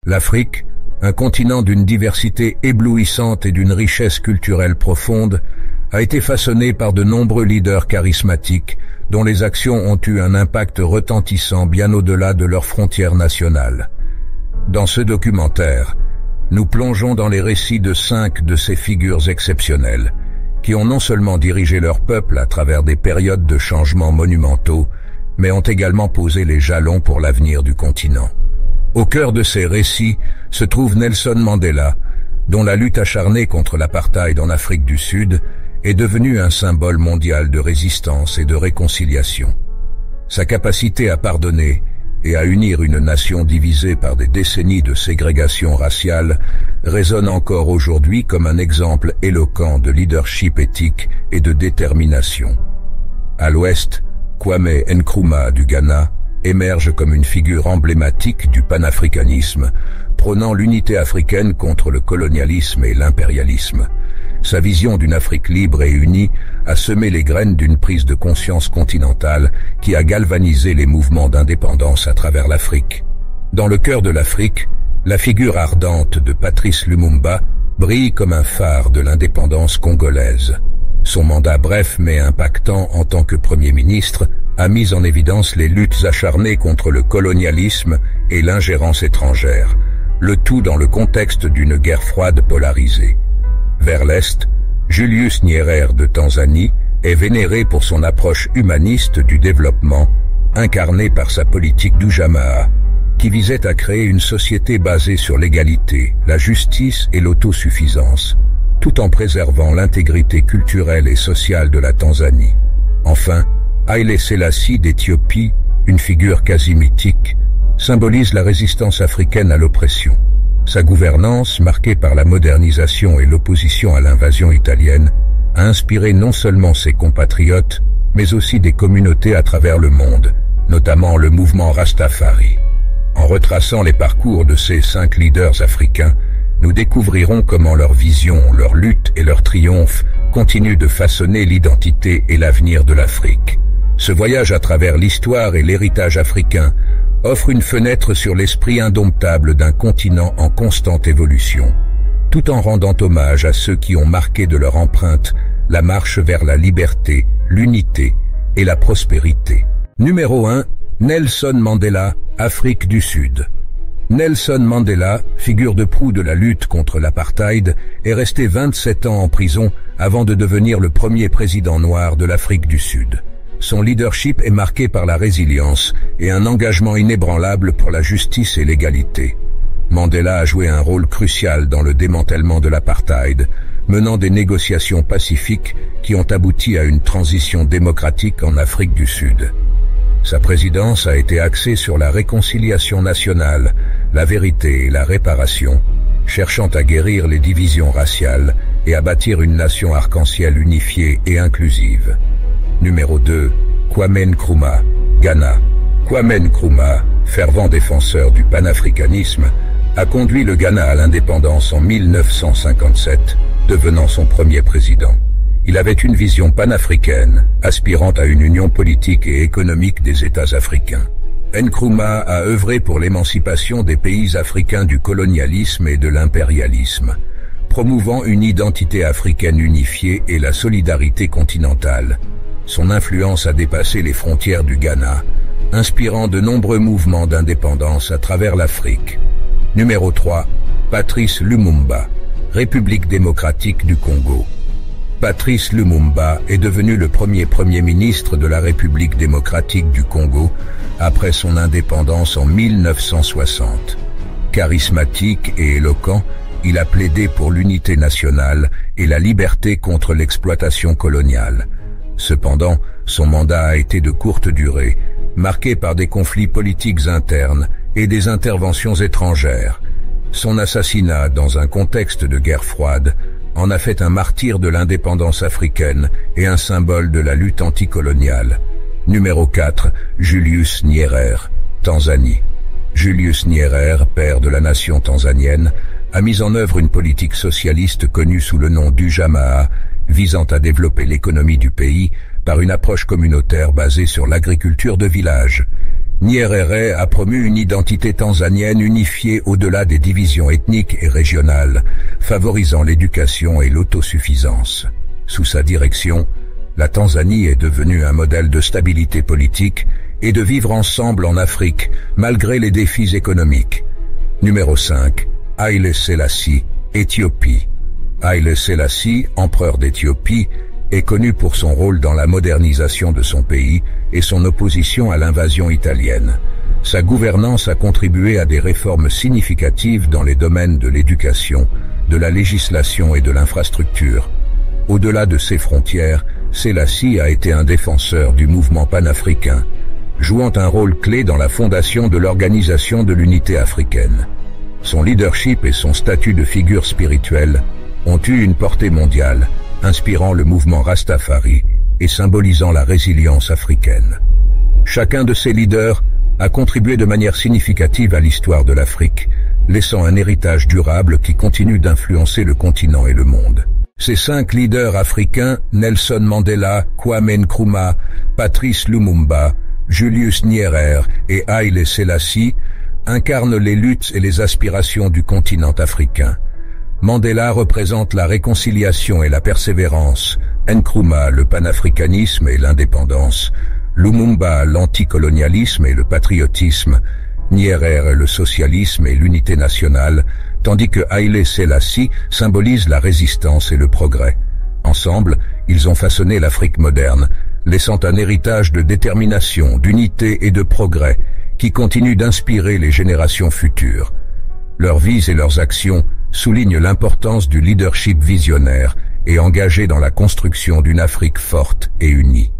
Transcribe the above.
L'Afrique, un continent d'une diversité éblouissante et d'une richesse culturelle profonde, a été façonnée par de nombreux leaders charismatiques dont les actions ont eu un impact retentissant bien au-delà de leurs frontières nationales. Dans ce documentaire, nous plongeons dans les récits de 5 de ces figures exceptionnelles, qui ont non seulement dirigé leur peuple à travers des périodes de changements monumentaux, mais ont également posé les jalons pour l'avenir du continent. Au cœur de ces récits se trouve Nelson Mandela, dont la lutte acharnée contre l'apartheid en Afrique du Sud est devenue un symbole mondial de résistance et de réconciliation. Sa capacité à pardonner et à unir une nation divisée par des décennies de ségrégation raciale résonne encore aujourd'hui comme un exemple éloquent de leadership éthique et de détermination. À l'ouest, Kwame Nkrumah du Ghana émerge comme une figure emblématique du panafricanisme, prônant l'unité africaine contre le colonialisme et l'impérialisme. Sa vision d'une Afrique libre et unie a semé les graines d'une prise de conscience continentale qui a galvanisé les mouvements d'indépendance à travers l'Afrique. Dans le cœur de l'Afrique, la figure ardente de Patrice Lumumba brille comme un phare de l'indépendance congolaise. Son mandat bref mais impactant en tant que Premier ministre a mis en évidence les luttes acharnées contre le colonialisme et l'ingérence étrangère, le tout dans le contexte d'une guerre froide polarisée. Vers l'Est, Julius Nyerere de Tanzanie est vénéré pour son approche humaniste du développement, incarnée par sa politique d'Ujamaa, qui visait à créer une société basée sur l'égalité, la justice et l'autosuffisance, tout en préservant l'intégrité culturelle et sociale de la Tanzanie. Enfin, Haïlé Sélassie d'Éthiopie, une figure quasi mythique, symbolise la résistance africaine à l'oppression. Sa gouvernance, marquée par la modernisation et l'opposition à l'invasion italienne, a inspiré non seulement ses compatriotes, mais aussi des communautés à travers le monde, notamment le mouvement Rastafari. En retraçant les parcours de ces 5 leaders africains, nous découvrirons comment leur vision, leur lutte et leur triomphe continuent de façonner l'identité et l'avenir de l'Afrique. Ce voyage à travers l'histoire et l'héritage africain offre une fenêtre sur l'esprit indomptable d'un continent en constante évolution, tout en rendant hommage à ceux qui ont marqué de leur empreinte la marche vers la liberté, l'unité et la prospérité. Numéro 1. Nelson Mandela, Afrique du Sud. Nelson Mandela, figure de proue de la lutte contre l'apartheid, est resté 27 ans en prison avant de devenir le premier président noir de l'Afrique du Sud. Son leadership est marqué par la résilience et un engagement inébranlable pour la justice et l'égalité. Mandela a joué un rôle crucial dans le démantèlement de l'apartheid, menant des négociations pacifiques qui ont abouti à une transition démocratique en Afrique du Sud. Sa présidence a été axée sur la réconciliation nationale, la vérité et la réparation, cherchant à guérir les divisions raciales et à bâtir une nation arc-en-ciel unifiée et inclusive. Numéro 2. Kwame Nkrumah, Ghana. Kwame Nkrumah, fervent défenseur du panafricanisme, a conduit le Ghana à l'indépendance en 1957, devenant son premier président. Il avait une vision panafricaine, aspirant à une union politique et économique des États africains. Nkrumah a œuvré pour l'émancipation des pays africains du colonialisme et de l'impérialisme, promouvant une identité africaine unifiée et la solidarité continentale. Son influence a dépassé les frontières du Ghana, inspirant de nombreux mouvements d'indépendance à travers l'Afrique. Numéro 3. Patrice Lumumba, République démocratique du Congo. Patrice Lumumba est devenu le premier Premier ministre de la République démocratique du Congo après son indépendance en 1960. Charismatique et éloquent, il a plaidé pour l'unité nationale et la liberté contre l'exploitation coloniale. Cependant, son mandat a été de courte durée, marqué par des conflits politiques internes et des interventions étrangères. Son assassinat dans un contexte de guerre froide en a fait un martyr de l'indépendance africaine et un symbole de la lutte anticoloniale. Numéro 4. Julius Nyerere, Tanzanie. Julius Nyerere, père de la nation tanzanienne, a mis en œuvre une politique socialiste connue sous le nom d'Ujamaa, visant à développer l'économie du pays par une approche communautaire basée sur l'agriculture de village. Nyerere a promu une identité tanzanienne unifiée au-delà des divisions ethniques et régionales, favorisant l'éducation et l'autosuffisance. Sous sa direction, la Tanzanie est devenue un modèle de stabilité politique et de vivre ensemble en Afrique, malgré les défis économiques. Numéro 5. Haïlé Sélassie, Éthiopie. Haïlé Sélassie, empereur d'Éthiopie, est connu pour son rôle dans la modernisation de son pays et son opposition à l'invasion italienne. Sa gouvernance a contribué à des réformes significatives dans les domaines de l'éducation, de la législation et de l'infrastructure. Au-delà de ses frontières, Sélassie a été un défenseur du mouvement panafricain, jouant un rôle clé dans la fondation de l'Organisation de l'Unité africaine. Son leadership et son statut de figure spirituelle ont eu une portée mondiale, inspirant le mouvement Rastafari et symbolisant la résilience africaine. Chacun de ces leaders a contribué de manière significative à l'histoire de l'Afrique, laissant un héritage durable qui continue d'influencer le continent et le monde. Ces 5 leaders africains, Nelson Mandela, Kwame Nkrumah, Patrice Lumumba, Julius Nyerere et Haïlé Sélassie, incarnent les luttes et les aspirations du continent africain. Mandela représente la réconciliation et la persévérance, Nkrumah le panafricanisme et l'indépendance, Lumumba l'anticolonialisme et le patriotisme, Nyerere le socialisme et l'unité nationale, tandis que Haïlé Sélassie symbolise la résistance et le progrès. Ensemble, ils ont façonné l'Afrique moderne, laissant un héritage de détermination, d'unité et de progrès qui continue d'inspirer les générations futures. Leurs vies et leurs actions soulignent l'importance du leadership visionnaire et engagé dans la construction d'une Afrique forte et unie.